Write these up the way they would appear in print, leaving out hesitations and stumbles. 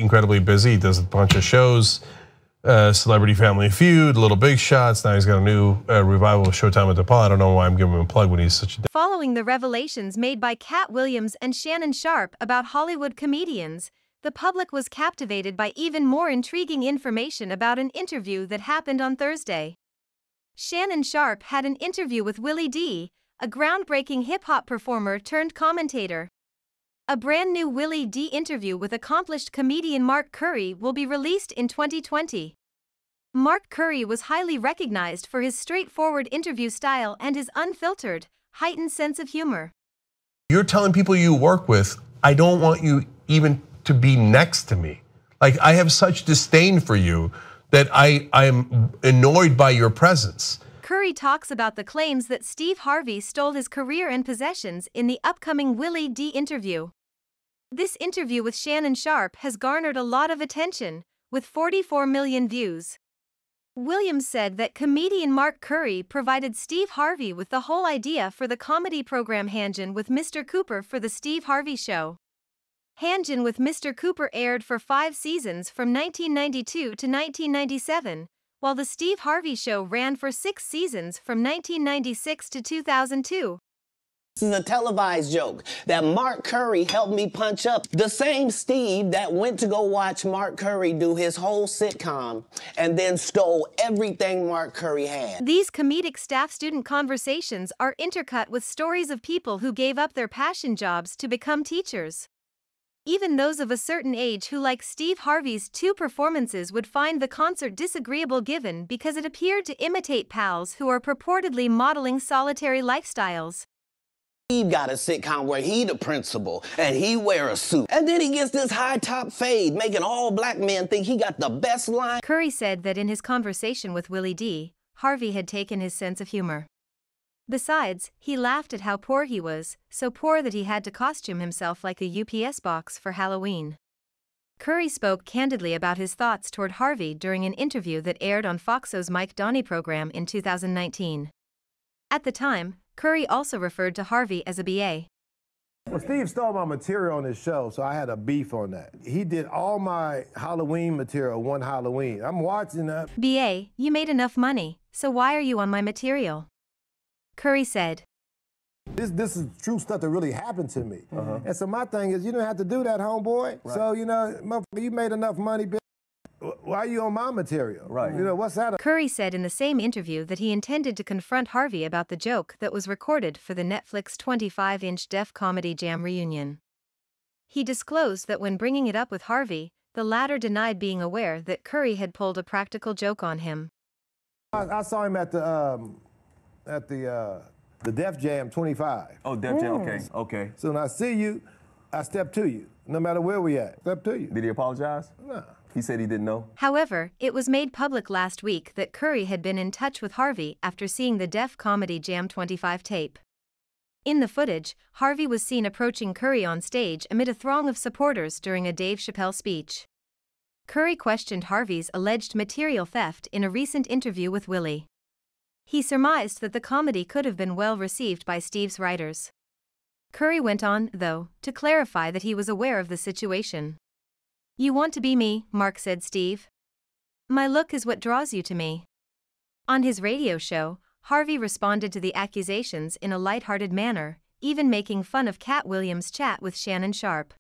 Incredibly busy. He does a bunch of shows, Celebrity Family Feud, Little Big Shots. Now he's got a new revival of Showtime with DePaul. I don't know why I'm giving him a plug when he's such a... Following the revelations made by Cat Williams and Shannon Sharpe about Hollywood comedians, the public was captivated by even more intriguing information about an interview that happened on Thursday. Shannon Sharpe had an interview with Willie D, a groundbreaking hip-hop performer turned commentator. A brand new Willie D interview with accomplished comedian Mark Curry will be released in 2020. Mark Curry was highly recognized for his straightforward interview style and his unfiltered, heightened sense of humor. You're telling people you work with, I don't want you even to be next to me. Like, I have such disdain for you that I'm annoyed by your presence. Curry talks about the claims that Steve Harvey stole his career and possessions in the upcoming Willie D interview. This interview with Shannon Sharpe has garnered a lot of attention, with 44 million views. Williams said that comedian Mark Curry provided Steve Harvey with the whole idea for the comedy program Hangin' with Mr. Cooper for the Steve Harvey Show. Hangin' with Mr. Cooper aired for 5 seasons from 1992 to 1997, while the Steve Harvey Show ran for 6 seasons from 1996 to 2002. This is a televised joke that Mark Curry helped me punch up. The same Steve that went to go watch Mark Curry do his whole sitcom and then stole everything Mark Curry had. These comedic staff-student conversations are intercut with stories of people who gave up their passion jobs to become teachers. Even those of a certain age who, like Steve Harvey's 2 performances, would find the concert disagreeable given because it appeared to imitate pals who are purportedly modeling solitary lifestyles. Steve got a sitcom where he the principal and he wear a suit. And then he gets this high top fade, making all black men think he got the best line. Curry said that in his conversation with Willie D, Harvey had taken his sense of humor. Besides, he laughed at how poor he was, so poor that he had to costume himself like a UPS box for Halloween. Curry spoke candidly about his thoughts toward Harvey during an interview that aired on Fox's Mike Donnie program in 2019. At the time, Curry also referred to Harvey as a BA. Well, Steve stole my material on his show, so I had a beef on that. He did all my Halloween material one Halloween. I'm watching that. BA, you made enough money, so why are you on my material? Curry said. This is true stuff that really happened to me. And so my thing is, you don't have to do that, homeboy. Right. So, you know, motherfucker, you made enough money, bitch. Why are you on my material? Right. You know, what's that? Curry said in the same interview that he intended to confront Harvey about the joke that was recorded for the Netflix 25-inch Def Comedy Jam reunion. He disclosed that when bringing it up with Harvey, the latter denied being aware that Curry had pulled a practical joke on him. I saw him at the Def Jam 25. Oh, Def Jam, okay. So when I see you, I step to you, no matter where we at. Step to you. Did he apologize? No. He said he didn't know. However, it was made public last week that Curry had been in touch with Harvey after seeing the Def Comedy Jam 25 tape. In the footage, Harvey was seen approaching Curry on stage amid a throng of supporters during a Dave Chappelle speech. Curry questioned Harvey's alleged material theft in a recent interview with Willie. He surmised that the comedy could have been well received by Steve's writers. Curry went on, though, to clarify that he was aware of the situation. You want to be me, Mark said Steve. My look is what draws you to me. On his radio show, Harvey responded to the accusations in a lighthearted manner, even making fun of Cat Williams' chat with Shannon Sharpe.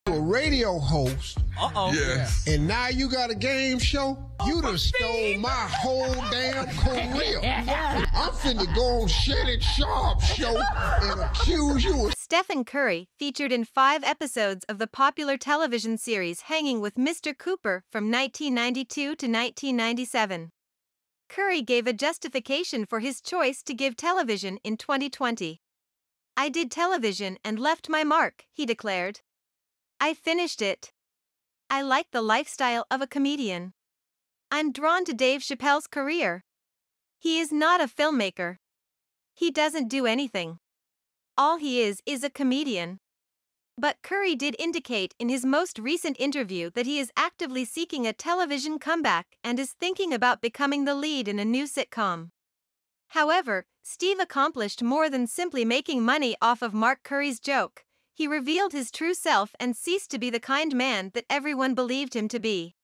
A radio host. Yes. And now you got a game show? You done stole my whole damn career. I'm finna go on Shannon Sharpe's show and accuse you of... Stephen Curry featured in 5 episodes of the popular television series Hanging with Mr. Cooper from 1992 to 1997. Curry gave a justification for his choice to give television in 2020. I did television and left my mark, he declared. I finished it. I like the lifestyle of a comedian. I'm drawn to Dave Chappelle's career. He is not a filmmaker. He doesn't do anything. All he is a comedian. But Curry did indicate in his most recent interview that he is actively seeking a television comeback and is thinking about becoming the lead in a new sitcom. However, Steve accomplished more than simply making money off of Mark Curry's joke. he revealed his true self and ceased to be the kind man that everyone believed him to be.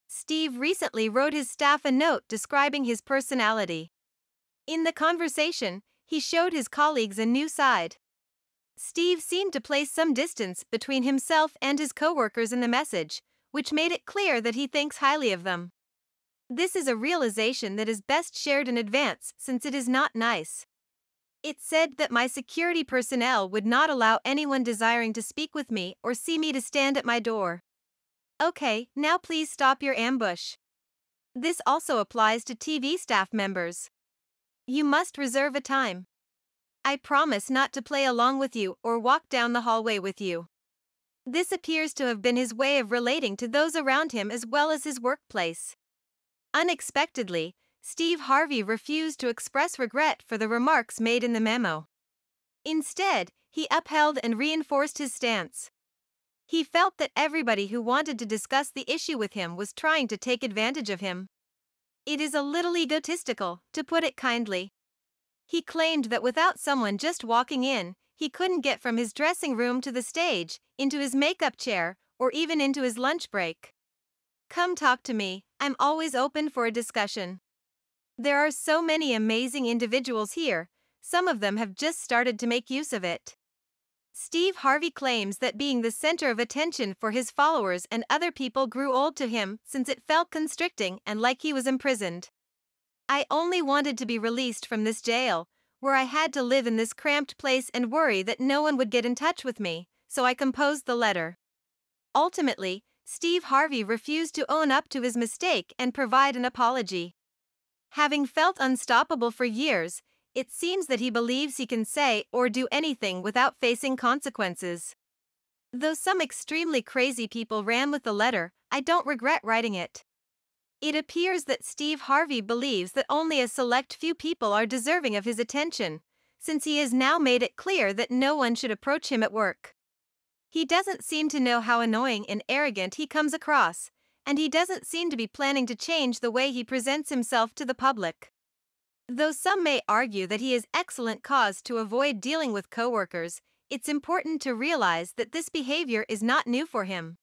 Steve recently wrote his staff a note describing his personality. In the conversation, he showed his colleagues a new side. Steve seemed to place some distance between himself and his coworkers in the message, which made it clear that he thinks highly of them. This is a realization that is best shared in advance since it is not nice. It said that my security personnel would not allow anyone desiring to speak with me or see me to stand at my door. Okay, now please stop your ambush. This also applies to TV staff members. You must reserve a time. I promise not to play along with you or walk down the hallway with you. This appears to have been his way of relating to those around him as well as his workplace. Unexpectedly, Steve Harvey refused to express regret for the remarks made in the memo. Instead, he upheld and reinforced his stance. He felt that everybody who wanted to discuss the issue with him was trying to take advantage of him. It is a little egotistical, to put it kindly. He claimed that without someone just walking in, he couldn't get from his dressing room to the stage, into his makeup chair, or even into his lunch break. Come talk to me, I'm always open for a discussion. There are so many amazing individuals here, some of them have just started to make use of it. Steve Harvey claims that being the center of attention for his followers and other people grew old to him since it felt constricting and like he was imprisoned. I only wanted to be released from this jail, where I had to live in this cramped place and worry that no one would get in touch with me, so I composed the letter. Ultimately, Steve Harvey refused to own up to his mistake and provide an apology. Having felt unstoppable for years, it seems that he believes he can say or do anything without facing consequences. Though some extremely crazy people ran with the letter, I don't regret writing it. It appears that Steve Harvey believes that only a select few people are deserving of his attention, since he has now made it clear that no one should approach him at work. He doesn't seem to know how annoying and arrogant he comes across, and he doesn't seem to be planning to change the way he presents himself to the public. Though some may argue that he has excellent cause to avoid dealing with coworkers, it's important to realize that this behavior is not new for him.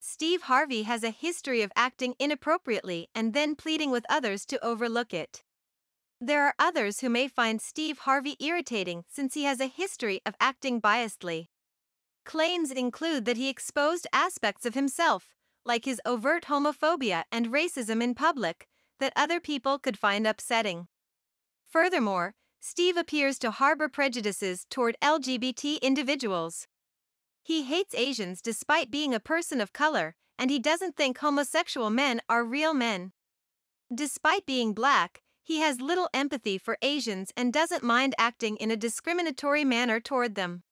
Steve Harvey has a history of acting inappropriately and then pleading with others to overlook it. There are others who may find Steve Harvey irritating since he has a history of acting biasedly. Claims include that he exposed aspects of himself, like his overt homophobia and racism in public, that other people could find upsetting. Furthermore, Steve appears to harbor prejudices toward LGBT individuals. He hates Asians despite being a person of color, and he doesn't think homosexual men are real men. Despite being black, he has little empathy for Asians and doesn't mind acting in a discriminatory manner toward them.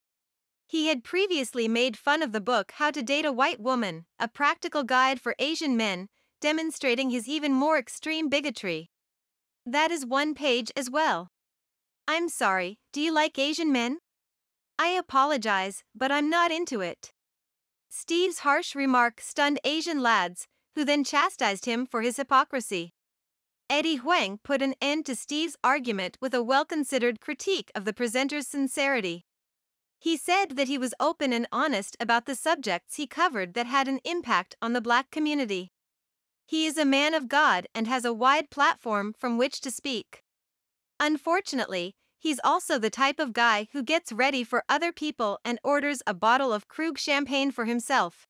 He had previously made fun of the book How to Date a White Woman, a practical guide for Asian men, demonstrating his even more extreme bigotry. That is one page as well. I'm sorry, do you like Asian men? I apologize, but I'm not into it. Steve's harsh remark stunned Asian lads, who then chastised him for his hypocrisy. Eddie Huang put an end to Steve's argument with a well-considered critique of the presenter's sincerity. He said that he was open and honest about the subjects he covered that had an impact on the black community. He is a man of God and has a wide platform from which to speak. Unfortunately, he's also the type of guy who gets ready for other people and orders a bottle of Krug champagne for himself.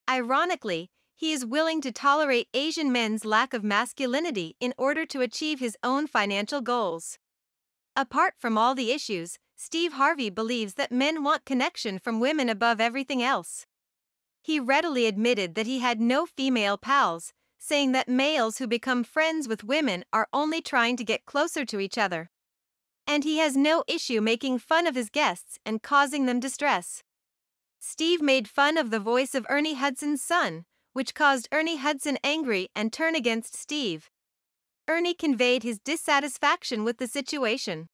Ironically, he is willing to tolerate Asian men's lack of masculinity in order to achieve his own financial goals. Apart from all the issues, Steve Harvey believes that men want connection from women above everything else. He readily admitted that he had no female pals, saying that males who become friends with women are only trying to get closer to each other. And he has no issue making fun of his guests and causing them distress. Steve made fun of the voice of Ernie Hudson's son, which caused Ernie Hudson angry and turn against Steve. Ernie conveyed his dissatisfaction with the situation.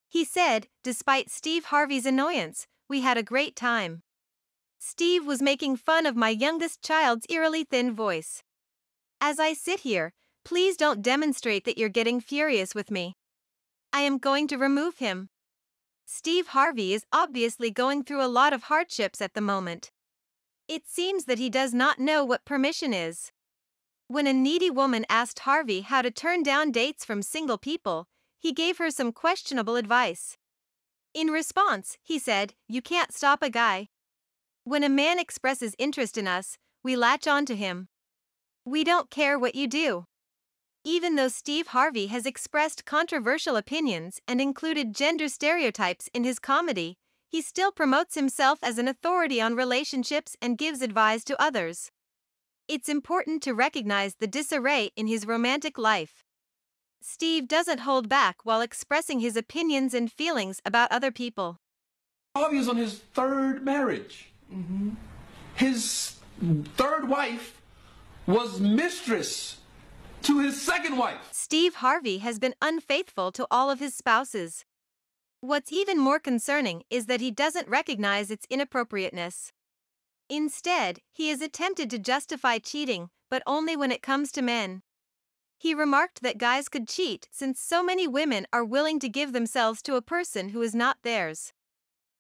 He said, despite Steve Harvey's annoyance, "We had a great time." Steve was making fun of my youngest child's eerily thin voice. As I sit here, please don't demonstrate that you're getting furious with me. I am going to remove him. Steve Harvey is obviously going through a lot of hardships at the moment. It seems that he does not know what permission is. When a needy woman asked Harvey how to turn down dates from single people, he gave her some questionable advice. In response, he said, "You can't stop a guy. When a man expresses interest in us, we latch on to him. We don't care what you do." Even though Steve Harvey has expressed controversial opinions and included gender stereotypes in his comedy, he still promotes himself as an authority on relationships and gives advice to others. It's important to recognize the disarray in his romantic life. Steve doesn't hold back while expressing his opinions and feelings about other people. Harvey is on his third marriage. His third wife was mistress to his second wife. Steve Harvey has been unfaithful to all of his spouses. What's even more concerning is that he doesn't recognize its inappropriateness. Instead, he has attempted to justify cheating, but only when it comes to men. He remarked that guys could cheat since so many women are willing to give themselves to a person who is not theirs.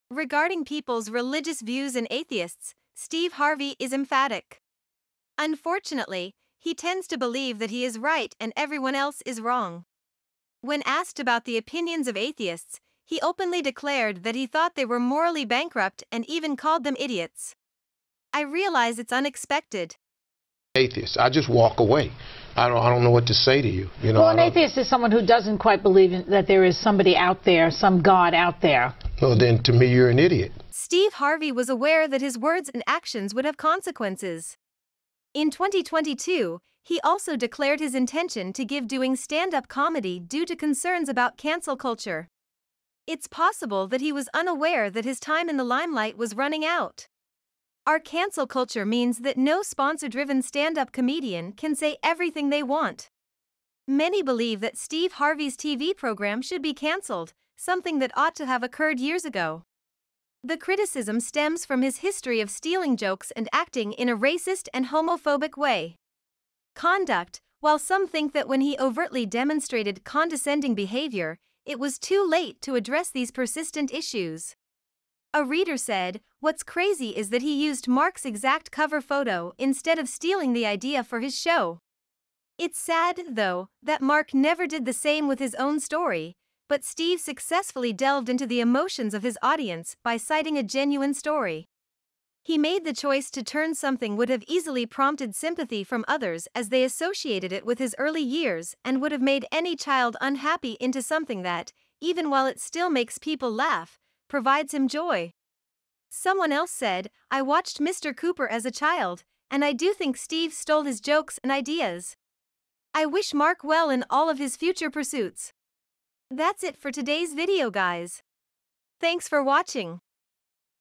Regarding people's religious views and atheists, Steve Harvey is emphatic. Unfortunately, he tends to believe that he is right and everyone else is wrong. When asked about the opinions of atheists, he openly declared that he thought they were morally bankrupt and even called them idiots. "I realize it's unexpected." Atheist, I just walk away. I don't know what to say to you. You know, well, an atheist is someone who doesn't quite believe that there is somebody out there, some God out there. Well, then to me, you're an idiot. Steve Harvey was aware that his words and actions would have consequences. In 2022, he also declared his intention to give doing stand-up comedy due to concerns about cancel culture. It's possible that he was unaware that his time in the limelight was running out. Our cancel culture means that no sponsor-driven stand-up comedian can say everything they want. Many believe that Steve Harvey's TV program should be canceled, something that ought to have occurred years ago. The criticism stems from his history of stealing jokes and acting in a racist and homophobic way. Conduct, while some think that when he overtly demonstrated condescending behavior, it was too late to address these persistent issues. A reader said, "What's crazy is that he used Mark's exact cover photo instead of stealing the idea for his show." It's sad, though, that Mark never did the same with his own story, but Steve successfully delved into the emotions of his audience by citing a genuine story. He made the choice to turn something would have easily prompted sympathy from others as they associated it with his early years and would have made any child unhappy into something that, even while it still makes people laugh, provides him joy. Someone else said, "I watched Mr. Cooper as a child, and I do think Steve stole his jokes and ideas. I wish Mark well in all of his future pursuits." That's it for today's video, guys. Thanks for watching.